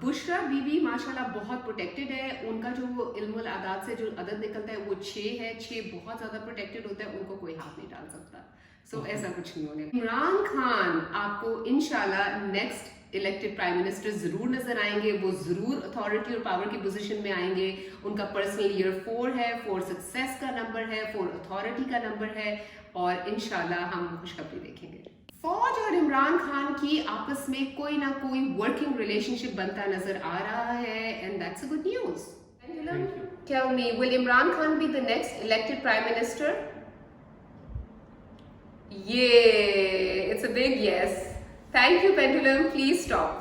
बुशरा बीवी माशाल्लाह बहुत प्रोटेक्टेड है, उनका जो इल्मुल आदात से जो अदद निकलता है वो 6 है, 6 बहुत ज़्यादा प्रोटेक्टेड होता है, उनको कोई हाथ नहीं डाल सकता। सो ऐसा कुछ नहीं होने। इमरान खान आपको इंशाल्लाह नेक्स्ट इलेक्टेड प्राइम मिनिस्टर ज़रूर नज़र आएंगे, वो ज़रूर अथॉरिटी और पावर की पोजीशन में आएंगे। उनका पर्सनल ईयर 4 है, 4 सक्सेस का नंबर है, 4 अथॉरिटी का नंबर है, और इंशाल्लाह हम खुशखबरी देखेंगे। फौज और इमरान खान की आपस में कोई ना कोई वर्किंग रिलेशनशिप बनता नजर आ रहा है, and that's a good news. Tell me, will Imran Khan be the next elected prime minister? Yeah, it's a big yes. Thank you, Pendulum. Please stop.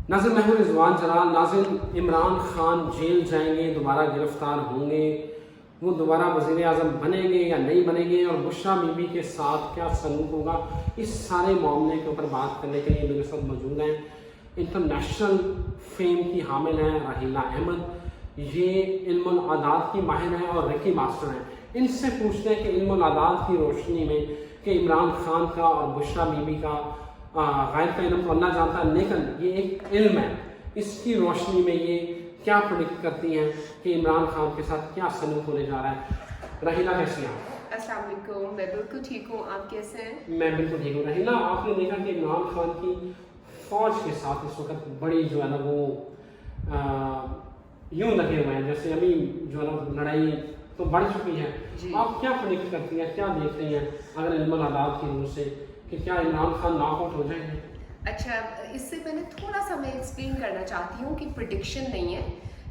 Nazim, मैं हूं रिजवान जलाल। नाज़िम, इमरान खान जेल जाएंगे, दोबारा गिरफ्तार होंगे, वो दोबारा वज़ीर आज़म बनेंगे या नहीं बनेंगे, और बुशरा बीबी के साथ क्या सलूक होगा, इस सारे मामले के ऊपर बात करने के लिए मेरे साथ मौजूद हैं इंटरनेशनल फेम की हामिल हैं राहीला अहमद। ये इल्मुल आदात की माहिर हैं और रिकी मास्टर हैं। इनसे पूछते हैं कि इल्मुल आदात की रोशनी में कि इमरान खान का और बुशरा बीबी का गैर का इल्म तो अल्लाह जानता है, लेकिन ये एक इल्म है, इसकी रोशनी में ये क्या प्रेडिक्ट करती हैं कि इमरान खान के साथ क्या सलूक होने जा रहा है। राहीला, कैसी हैं आप? अस्सलाम वालेकुम, मैं बिल्कुल ठीक हूँ, आप कैसे हैं? मैं बिल्कुल ठीक हूँ। राहीला, आपने देखा कि इमरान खान की फौज के साथ इस वक्त बड़ी जो है ना वो यूं लगे हुए हैं जैसे अभी जो है ना लड़ाई तो बढ़ चुकी है। आप क्या प्रेडिक्ट करती हैं, क्या देख रही हैं अगर इल्मुल आदात की रूह से, कि क्या इमरान खान नॉकआउट हो जाएंगे? अच्छा, इससे पहले थोड़ा सा मैं एक्सप्लेन करना चाहती हूँ कि प्रेडिक्शन नहीं है,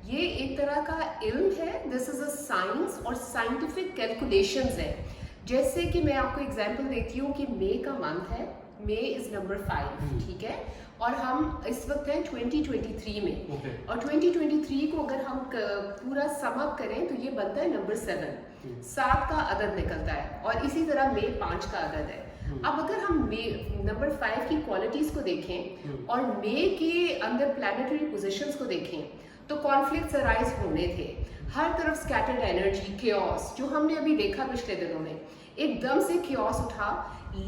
ये एक तरह का इल्म है। दिस इज़ अ साइंस और साइंटिफिक कैलकुलेशंस है। जैसे कि मैं आपको एग्जांपल देती हूँ कि मई का मंथ है, मई इज़ नंबर 5, ठीक है, और हम इस वक्त हैं 2023 में, और 2023 को अगर हम पूरा सम अप करें तो ये बनता है नंबर 7, 7 का अदद निकलता है, और इसी तरह मई 5 का अदद है। अब अगर हम नंबर 5 की क्वालिटीज को देखें और मई के अंदर प्लैनेटरी पोजीशंस को देखें तो कॉन्फ्लिक्ट्स अराइज होने थे, हर तरफ स्कैटर्ड एनर्जी, क्योस, जो हमने अभी देखा पिछले दिनों में, एकदम से क्योस उठा।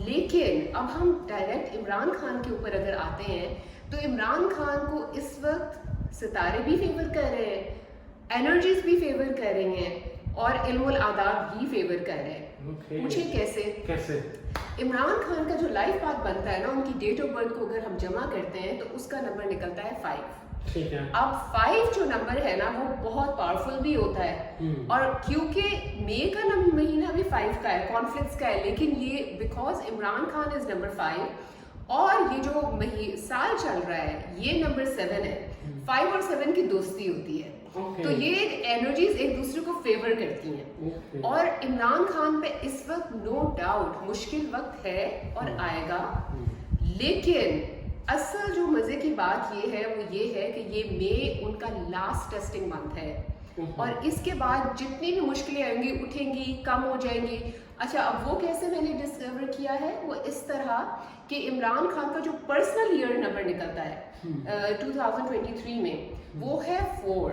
लेकिन अब हम डायरेक्ट इमरान खान के ऊपर अगर आते हैं तो इमरान खान को इस वक्त सितारे भी फेवर कर रहे हैं, एनर्जीज भी फेवर कर रही हैं, और इल्मुल आदात भी फेवर कर रहे हैं। पूछे कैसे? इमरान खान का जो लाइफ पाथ बनता है ना, उनकी डेट ऑफ बर्थ को अगर हम जमा करते हैं तो उसका नंबर निकलता है 5। ठीक है। अब 5 जो नंबर है ना वो बहुत पावरफुल भी होता है, और क्योंकि मई का महीना भी 5 का है, कॉन्फ्लिक्ट्स का है, लेकिन ये because Imran Khan is number 5 और ये जो साल चल रहा है ये नंबर 7 है, 5 और 7 की दोस्ती होती है। तो ये एनर्जीज एक दूसरे को फेवर करती हैं, और इमरान खान पे इस वक्त नो डाउट मुश्किल वक्त है और आएगा। लेकिन असल जो मजे की बात ये है वो ये है कि ये मई उनका लास्ट टेस्टिंग मंथ है, और इसके बाद जितनी भी मुश्किलें आएंगी, उठेंगी, कम हो जाएंगी। अच्छा, अब वो कैसे मैंने डिस्कवर किया है, वो इस तरह कि इमरान खान का जो पर्सनल ईयर नंबर निकलता है 2023 में वो है 4।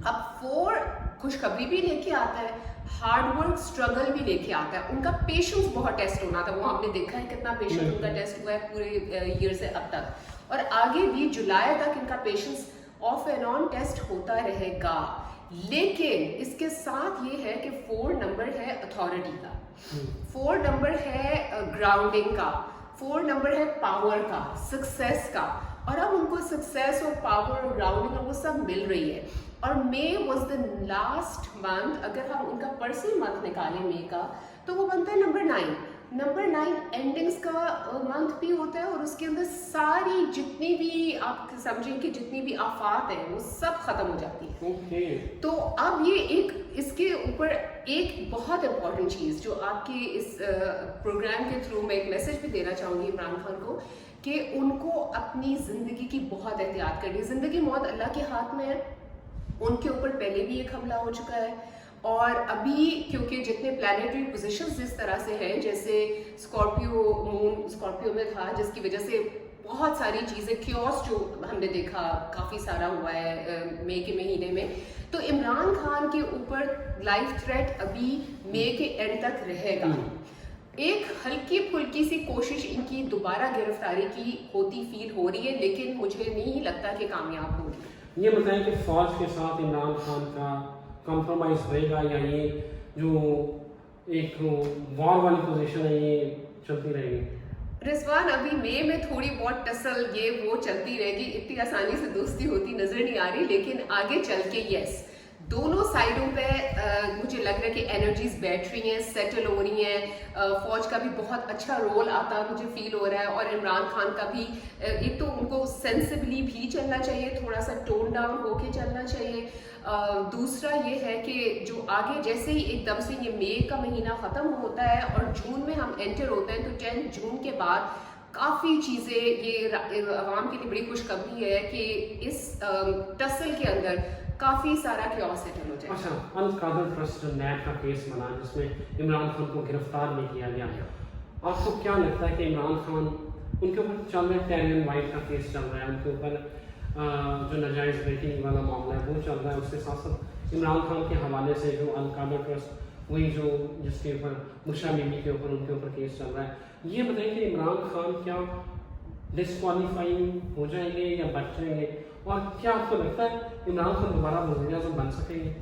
अब 4 खुशखबरी भी लेके आता है, हार्ड वर्क स्ट्रगल भी लेके आता है, उनका पेशेंस बहुत टेस्ट होना था, वो हमने देखा है कितना पेशेंस उनका टेस्ट हुआ है पूरे ईयर से अब तक, और आगे भी जुलाई तक इनका patience off and on test होता रहेगा। लेकिन इसके साथ ये है कि 4 नंबर है अथॉरिटी का, 4 नंबर है ग्राउंडिंग का, 4 नंबर है पावर का, सक्सेस का, और अब उनको सक्सेस और पावर और ग्राउंडिंग और वो सब मिल रही है। और मई वॉज द लास्ट मंथ, अगर हम उनका पर्सनल मंथ निकालें मई का तो वो बनता है नंबर 9। नंबर 9 एंडिंग्स का मंथ भी होता है, और उसके अंदर सारी जितनी भी आप समझें कि जितनी भी आफात हैं वो सब खत्म हो जाती है। तो अब ये एक इसके ऊपर एक बहुत इंपॉर्टेंट चीज़ जो आपके इस प्रोग्राम के थ्रू मैं एक मैसेज भी देना चाहूँगी इमरान खान को, कि उनको अपनी ज़िंदगी की बहुत एहतियात करनी है। ज़िंदगी मौत अल्लाह के हाथ में है, उनके ऊपर पहले भी एक हमला हो चुका है, और अभी क्योंकि जितने प्लैनेटरी पोजीशंस जिस तरह से हैं, जैसे स्कॉर्पियो मून स्कॉर्पियो में था, जिसकी वजह से बहुत सारी चीज़ें क्योस जो हमने देखा काफ़ी सारा हुआ है मई के महीने में, तो इमरान खान के ऊपर लाइफ थ्रेट अभी मई के एंड तक रहेगा। एक हल्की फुल्की सी कोशिश इनकी दोबारा गिरफ्तारी की होती फील हो रही है, लेकिन मुझे नहीं लगता कि कामयाब होगी। ये बताएं कि फौज के साथ इमरान खान का कॉम्प्रोमाइज़ होएगा या ये जो एक वॉर वाली पोजीशन है ये चलती रहेगी? रिजवान, अभी मई में थोड़ी बहुत टसल ये वो चलती रहेगी, इतनी आसानी से दोस्ती होती नजर नहीं आ रही, लेकिन आगे चल के यस, दोनों साइडों पे मुझे लग रहा है कि एनर्जीज बैठ रही हैं, सेटल हो रही हैं। फौज का भी बहुत अच्छा रोल आता मुझे फील हो रहा है, और इमरान खान का भी एक तो उनको सेंसिबली भी चलना चाहिए, थोड़ा सा टोन डाउन होके चलना चाहिए। दूसरा ये है कि जो आगे जैसे ही एकदम से ये मई का महीना ख़त्म होता है और जून में हम एंटर होते हैं, तो 10 जून के बाद काफ़ी चीज़ें ये आवाम के लिए बड़ी खुशखबरी है कि इस टसल के अंदर काफ़ी सारा क्यों सेटल हो जाए। अच्छा, अनकादर ट्रस्ट जो नैब का केस बना जिसमें इमरान खान को गिरफ्तार नहीं किया गया, आपको क्या लगता है कि इमरान खान उनके ऊपर चल रहा है, टेरियन वाइट का केस चल रहा है, उनके ऊपर जो नाजायज़ बेटिंग वाला मामला है वो चल रहा है, उसके साथ साथ इमरान खान के हवाले से जो अनकादर ट्रस्ट वही जो जिसके ऊपर बुशरा बीबी के ऊपर उनके ऊपर केस चल रहा है, ये बताइए कि इमरान खान क्या डिस्क्वालीफाइंग हो जाएंगे या बच जाएंगे, और क्या आपको लगता है इमरान खान दोबारा वज़ीर आज़म बन सकेंगे?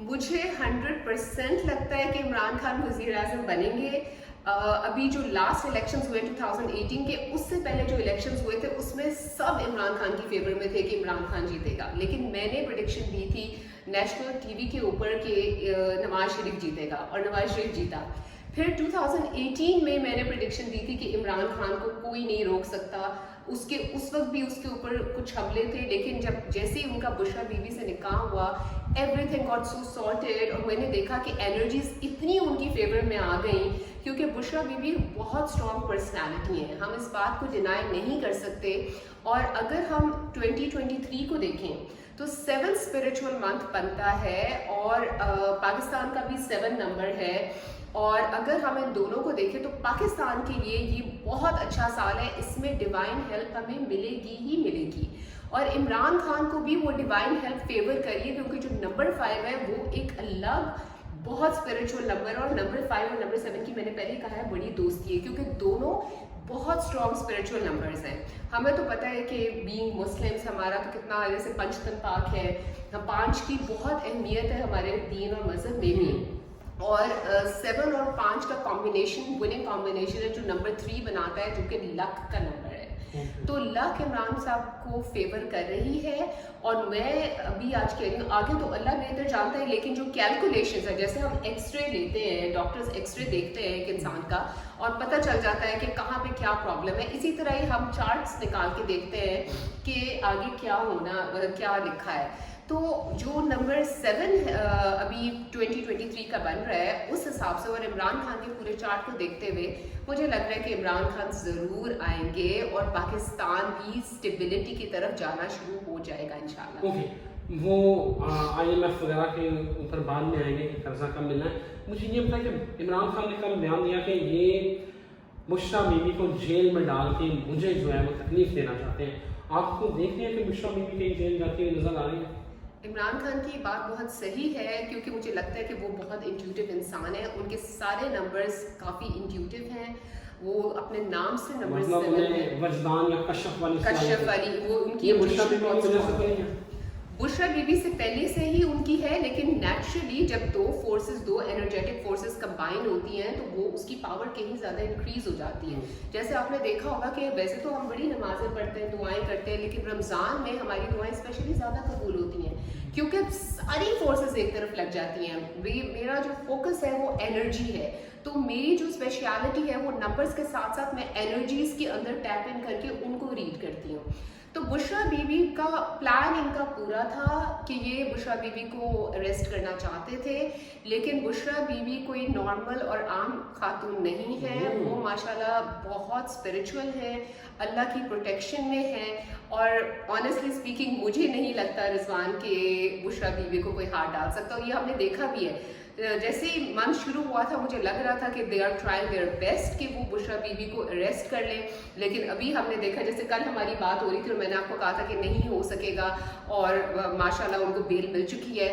मुझे 100% लगता है कि इमरान खान वज़ीर आज़म बनेंगे। अभी जो लास्ट इलेक्शंस हुए 2018 के, उससे पहले जो इलेक्शंस हुए थे उसमें सब इमरान खान की फेवर में थे कि इमरान खान जीतेगा, लेकिन मैंने प्रेडिक्शन दी थी नेशनल टीवी के ऊपर कि नवाज शरीफ जीतेगा, और नवाज शरीफ जीता। फिर 2018 में मैंने प्रेडिक्शन दी थी कि इमरान खान को कोई नहीं रोक सकता, उसके उस वक्त भी उसके ऊपर कुछ हमले थे, लेकिन जब जैसे ही उनका बुशरा बीबी से निकाह हुआ, एवरीथिंग गॉट सो सॉर्टेड, और मैंने देखा कि एनर्जीज इतनी उनकी फेवर में आ गई, क्योंकि बुशरा बीबी बहुत स्ट्रॉन्ग पर्सनालिटी है, हम इस बात को डिनाई नहीं कर सकते। और अगर हम 2023 को देखें तो 7 स्पिरिचुअल मंथ बनता है, और पाकिस्तान का भी 7 नंबर है, और अगर हम इन दोनों को देखें तो पाकिस्तान के लिए ये बहुत अच्छा साल है, इसमें डिवाइन हेल्प हमें मिलेगी ही मिलेगी, और इमरान खान को भी वो डिवाइन हेल्प फेवर करिए, क्योंकि जो नंबर 5 है वो एक अलग बहुत स्पिरिचुअल नंबर है, और नंबर 5 और नंबर 7 की मैंने पहले ही कहा है बड़ी दोस्ती है, क्योंकि दोनों बहुत स्ट्रॉन्ग स्पिरिचुअल नंबर्स हैं। हमें तो पता है कि बीइंग मुस्लिम्स हमारा तो कितना, जैसे पंचतन पाक है, 5 की बहुत अहमियत है हमारे दीन और मजहब में भी, और 7 और 5 का कॉम्बिनेशन विनिंग कॉम्बिनेशन है, जो नंबर 3 बनाता है, जो कि लक का नंबर है। तो लक इमरान साहब को फेवर कर रही है, और मैं अभी आज कह रही हूँ, आगे तो अल्लाह बेहतर जानता है, लेकिन जो कैलकुलेशंस है, जैसे हम एक्सरे लेते हैं, डॉक्टर्स एक्सरे देखते हैं एक इंसान का और पता चल जाता है कि कहाँ पे क्या प्रॉब्लम है, इसी तरह ही हम चार्ट्स निकाल के देखते हैं कि आगे क्या होना, क्या लिखा है। तो जो नंबर 7 अभी 2023 का बन रहा है, उस हिसाब से और इमरान खान के पूरे चार्ट को देखते हुए मुझे लग रहा है कि इमरान खान ज़रूर आएंगे, और पाकिस्तान भी स्टेबिलिटी की तरफ जाना शुरू हो जाएगा इंशाल्लाह। ओके, वो IMF वगैरह के ऊपर बाद में आएंगे कि कर्जा कम मिलना है। मुझे ये बताया कि इमरान खान ने कल बयान दिया कि ये बुशरा बीबी को जेल में डाल के मुझे जो है वो तकलीफ देना चाहते हैं। आपको देख रहे हैं कि बुशरा बीबी कहीं जेल जाती हुई नजर आ रही है? इमरान खान की बात बहुत सही है, क्योंकि मुझे लगता है कि वो बहुत इंट्यूटिव इंसान है, उनके सारे नंबर्स काफ़ी इंट्यूटिव हैं, वो अपने नाम से नंबर मतलब उन्हें वजदान या कशफ वाली वो उनकी बुशरा बीबी की वजह से तो नहीं है। बुशरा बीबी से पहले से ही उनकी है, लेकिन नेचुरली जब दो एनर्जेटिक फोर्सेस कंबाइन होती हैं तो वो उसकी पावर कहीं ज़्यादा इंक्रीज हो जाती है। जैसे आपने देखा होगा कि वैसे तो हम बड़ी नमाजें पढ़ते हैं, दुआएं करते हैं, लेकिन रमज़ान में हमारी दुआएं स्पेशली ज़्यादा कबूल होती हैं, क्योंकि सारी फोर्सेस एक तरफ लग जाती हैं। मेरा जो फोकस है वो एनर्जी है, तो मेरी जो स्पेशलिटी है वो नंबर्स के साथ साथ मैं एनर्जीज के अंदर टैप इन करके उनको रीड करती हूँ। तो बुशरा बीबी का प्लान इनका पूरा था कि ये बुशरा बीबी को अरेस्ट करना चाहते थे, लेकिन बुशरा बीबी कोई नॉर्मल और आम खातून नहीं है, वो माशाल्लाह बहुत स्पिरिचुअल है, अल्लाह की प्रोटेक्शन में है, और ऑनेस्टली स्पीकिंग मुझे नहीं लगता रिजवान के बुशरा बीबी को कोई हाथ डाल सकता, और ये हमने देखा भी है। जैसे ही मंथ शुरू हुआ था मुझे लग रहा था कि they are trying their best कि वो बुशरा बीबी को अरेस्ट कर लें, लेकिन अभी हमने देखा, जैसे कल हमारी बात हो रही थी और मैंने आपको कहा था कि नहीं हो सकेगा, और माशाल्लाह उनको बेल मिल चुकी है।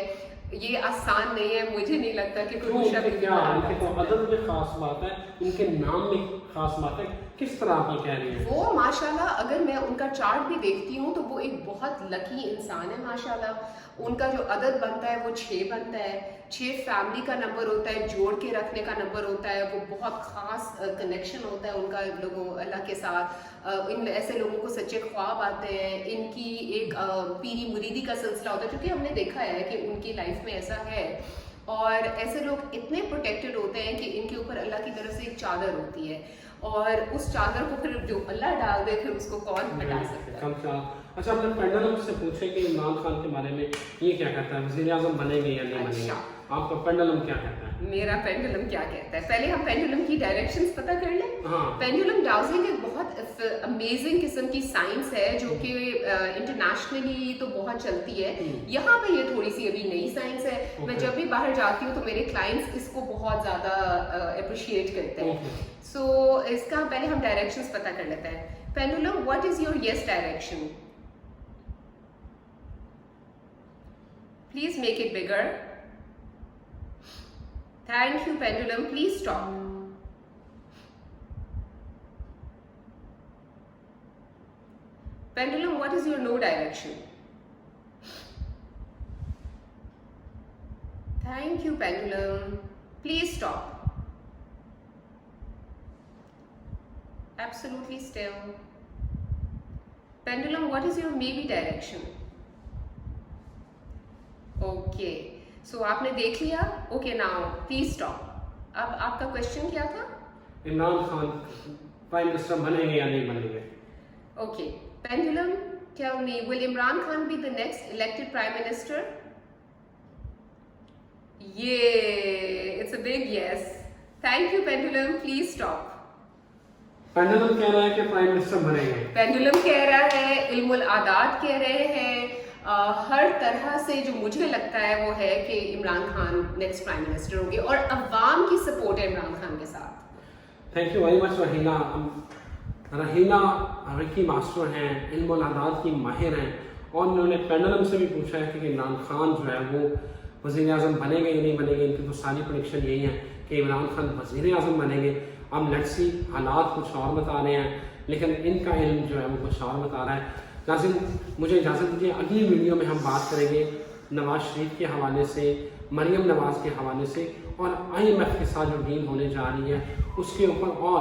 ये आसान नहीं है, मुझे नहीं लगता कि कोई बुशरा बीबी क्या है, तो अदद में खास बात है ان کے نام میں خاص بات ہے، کس طرح آپ یہ کہہ رہی ہیں؟ وہ ماشاءاللہ اگر میں ان کا چارٹ بھی دیکھتی ہوں تو وہ ایک بہت لکی انسان ہے ماشاءاللہ. ان کا جو عدد بنتا ہے وہ 6 بنتا ہے. 6 فیملی کا نمبر ہوتا ہے، جوڑ کے رکھنے کا نمبر ہوتا ہے. وہ بہت خاص کنیکشن ہوتا ہے ان کا لوگوں اللہ کے ساتھ. ان ایسے لوگوں کو سچے خواب آتے ہیں. ان کی ایک پیری مریدی کا سلسلہ ہوتا ہے کیونکہ ہم نے دیکھا ہے کہ ان کی لائف میں ایسا ہے. اور ایسے لوگ اتنے پروٹیکٹڈ ہوتے ہیں کہ ان کے اوپر اللہ کی طرف سے ایک چادر ہوتی ہے، اور اس چادر کو پھر جو اللہ ڈال دے پھر اس کو کون ہٹا سکتا ہے. اچھا، اپنے پینڈلم سے پوچھے کہ عمران خان کے بارے میں یہ کیا کہتا ہے، وزیر اعظم بنے گے یا نہیں بنے گے؟ آپ کا پینڈلم کیا کہتا ہے؟ میرا پینڈولم کیا کہتا ہے؟ پہلے ہم پینڈولم کی ڈائریکشنز پتہ کر لیں. پینڈولم ڈاؤزنگ ایک بہت امیزنگ قسم کی سائنس ہے جو کہ انٹرنیشنلی تو بہت چلتی ہے. یہاں پہ یہ تھوڑی سی ابھی نئی سائنس ہے. میں جب بھی باہر جاتی ہوں تو میرے کلائنٹس اس کو بہت زیادہ اپریشیٹ کرتے ہیں. سو اس کا پہلے ہم ڈائریکشنز پتہ کر لیتے ہیں. Pendulum, what is your yes direction? Please make it bigger. Thank you, pendulum. Please stop. Pendulum, what is your no direction? Thank you, pendulum. Please stop. Absolutely still. Pendulum, what is your maybe direction? Okay. سو آپ نے دیکھ لیا. Okay now please stop. اب آپ کا question کیا تھا؟ Imran Khan prime minister بنیں گے یا نہیں بنیں گے؟ Okay pendulum tell me will Imran Khan be the next elected prime minister? یہ it's a big yes. Thank you pendulum. Please stop. Pendulum کہہ رہا ہے کہ پرائم منسٹر بنیں گے. پینڈولم کہہ رہا ہے، علم العادات کہہ رہے ہیں، ہر طرح سے جو مجھے لگتا ہے وہ ہے کہ Imran Khan next prime minister ہوں گے، اور عوام کی سپورٹ ہے عمران خان کے ساتھ. Thank you very much Rahina. Rahina reiki master ہیں، علم العادات کی ماہر ہیں، اور انہوں نے پینڈولم سے بھی پوچھا ہے کہ عمران خان جو ہے وہ وزیر اعظم بنیں گے یا نہیں بنیں گے. ان کی تو ساری پریڈکشن یہی ہے کہ عمران خان وزیر اعظم بنیں گے. اب لیٹس سی، حالات کچھ اور بتا رہے ہیں لیکن ان کا علم جو ہے وہ کچھ اور بتا رہا ہے. ناظرین مجھے اجازت دیجیے، اگلی ویڈیو میں ہم بات کریں گے نواز شریف کے حوالے سے، مریم نواز کے حوالے سے، اور IMF کے ساتھ جو ڈیل ہونے جا رہی ہے اس کے اوپر، اور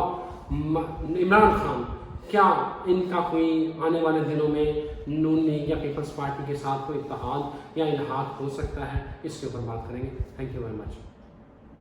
عمران خان کیا ان کا کوئی آنے والے دنوں میں نون لیگ یا پیپلز پارٹی کے ساتھ کوئی اتحاد یا الحاق ہو سکتا ہے، اس کے اوپر بات کریں گے. Thank you very much.